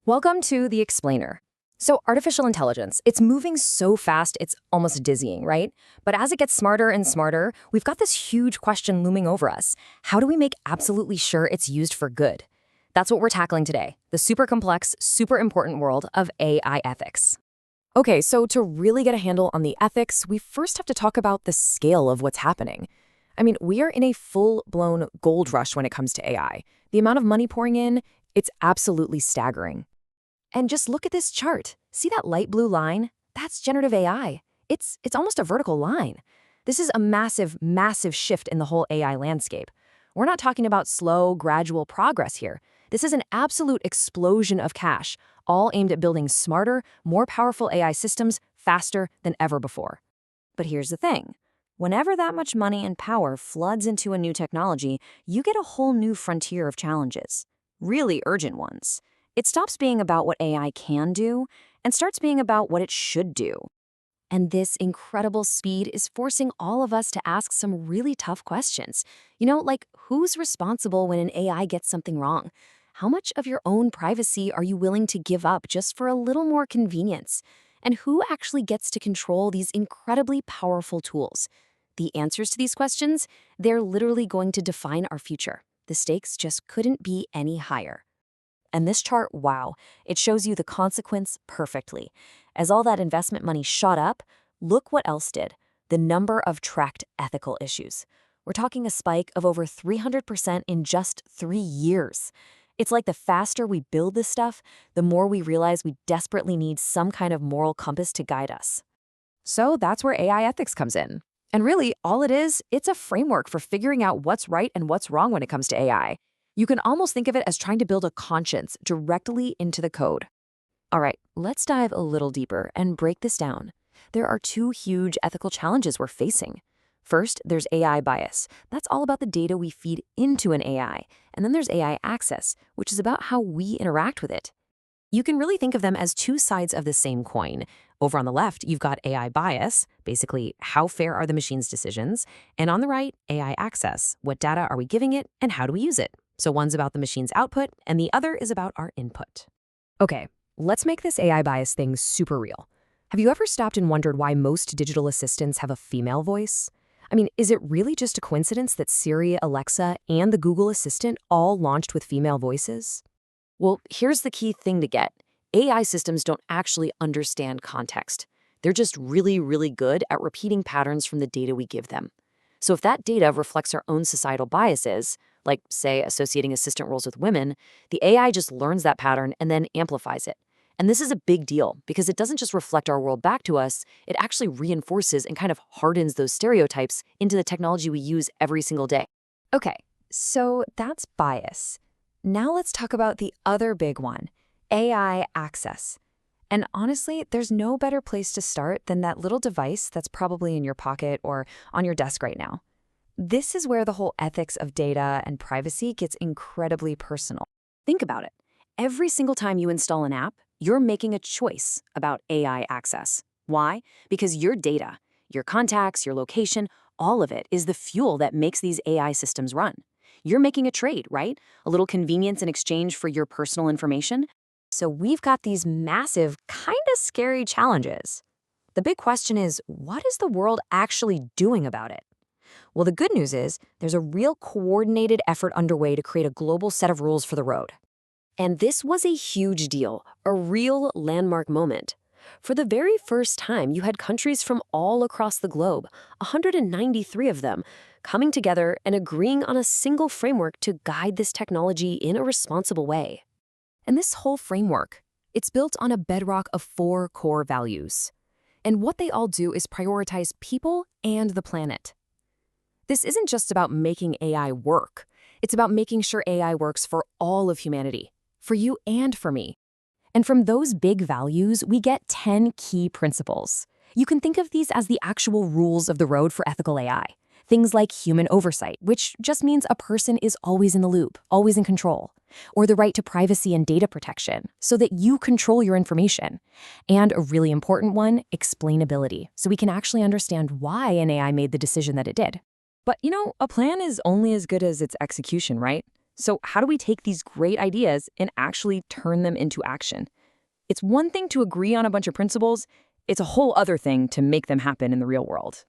Welcome to The Explainer. So artificial intelligence, it's moving so fast, it's almost dizzying, right? But as it gets smarter and smarter, we've got this huge question looming over us. How do we make absolutely sure it's used for good? That's what we're tackling today, the super complex, super important world of AI ethics. Okay, so to really get a handle on the ethics, we first have to talk about the scale of what's happening. We are in a full-blown gold rush when it comes to AI. The amount of money pouring in, it's absolutely staggering. And just look at this chart. See that light blue line? That's generative AI. It's almost a vertical line. This is a massive, massive shift in the whole AI landscape. We're not talking about slow, gradual progress here. This is an absolute explosion of cash, all aimed at building smarter, more powerful AI systems faster than ever before. But here's the thing. Whenever that much money and power floods into a new technology, you get a whole new frontier of challenges. Really urgent ones. It stops being about what AI can do and starts being about what it should do. And this incredible speed is forcing all of us to ask some really tough questions. Like who's responsible when an AI gets something wrong? How much of your own privacy are you willing to give up just for a little more convenience? And who actually gets to control these incredibly powerful tools? The answers to these questions, they're literally going to define our future. The stakes just couldn't be any higher. And this chart, wow, it shows you the consequence perfectly. As all that investment money shot up, look what else did. The number of tracked ethical issues. We're talking a spike of over 300% in just 3 years. It's like the faster we build this stuff, the more we realize we desperately need some kind of moral compass to guide us. So that's where AI ethics comes in. And really, all it is, it's a framework for figuring out what's right and what's wrong when it comes to AI. You can almost think of it as trying to build a conscience directly into the code. All right, let's dive a little deeper and break this down. There are two huge ethical challenges we're facing. First, there's AI bias. That's all about the data we feed into an AI. And then there's AI access, which is about how we interact with it. You can really think of them as two sides of the same coin. Over on the left, you've got AI bias, basically how fair are the machine's decisions, and on the right, AI access, what data are we giving it and how do we use it? So one's about the machine's output, and the other is about our input. Okay, let's make this AI bias thing super real. Have you ever stopped and wondered why most digital assistants have a female voice? Is it really just a coincidence that Siri, Alexa, and the Google Assistant all launched with female voices? Well, here's the key thing to get. AI systems don't actually understand context. They're just really, really good at repeating patterns from the data we give them. So if that data reflects our own societal biases, like, say, associating assistant roles with women, the AI just learns that pattern and then amplifies it. And this is a big deal because it doesn't just reflect our world back to us, it actually reinforces and kind of hardens those stereotypes into the technology we use every single day. Okay, so that's bias. Now let's talk about the other big one, AI access. And honestly, there's no better place to start than that little device that's probably in your pocket or on your desk right now. This is where the whole ethics of data and privacy gets incredibly personal. Think about it. Every single time you install an app, you're making a choice about AI access. Why? Because your data, your contacts, your location, all of it is the fuel that makes these AI systems run. You're making a trade, right? A little convenience in exchange for your personal information. So we've got these massive, kind of scary challenges. The big question is, what is the world actually doing about it? Well, the good news is there's a real coordinated effort underway to create a global set of rules for the road. And this was a huge deal, a real landmark moment. For the very first time, you had countries from all across the globe, 193 of them, coming together and agreeing on a single framework to guide this technology in a responsible way. And this whole framework, it's built on a bedrock of 4 core values. And what they all do is prioritize people and the planet. This isn't just about making AI work. It's about making sure AI works for all of humanity, for you and for me. And from those big values, we get 10 key principles. You can think of these as the actual rules of the road for ethical AI. Things like human oversight, which just means a person is always in the loop, always in control. Or the right to privacy and data protection, so that you control your information. And a really important one, explainability, so we can actually understand why an AI made the decision that it did. But a plan is only as good as its execution, right? So how do we take these great ideas and actually turn them into action? It's one thing to agree on a bunch of principles, it's a whole other thing to make them happen in the real world.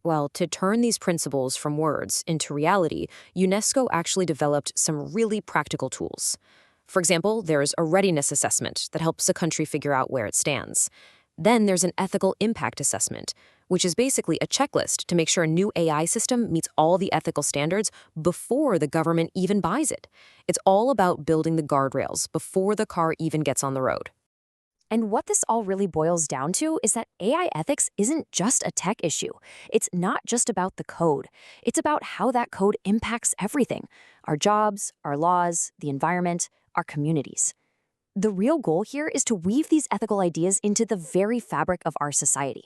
Well, to turn these principles from words into reality, UNESCO actually developed some really practical tools. For example, there's a readiness assessment that helps a country figure out where it stands. Then there's an ethical impact assessment, which is basically a checklist to make sure a new AI system meets all the ethical standards before the government even buys it. It's all about building the guardrails before the car even gets on the road. And what this all really boils down to is that AI ethics isn't just a tech issue. It's not just about the code. It's about how that code impacts everything: our jobs, our laws, the environment, our communities. The real goal here is to weave these ethical ideas into the very fabric of our society.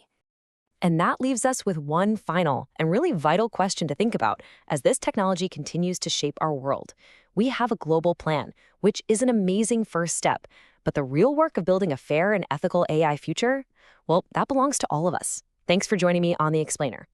And that leaves us with one final and really vital question to think about as this technology continues to shape our world. We have a global plan, which is an amazing first step, but the real work of building a fair and ethical AI future, well, that belongs to all of us. Thanks for joining me on The Explainer.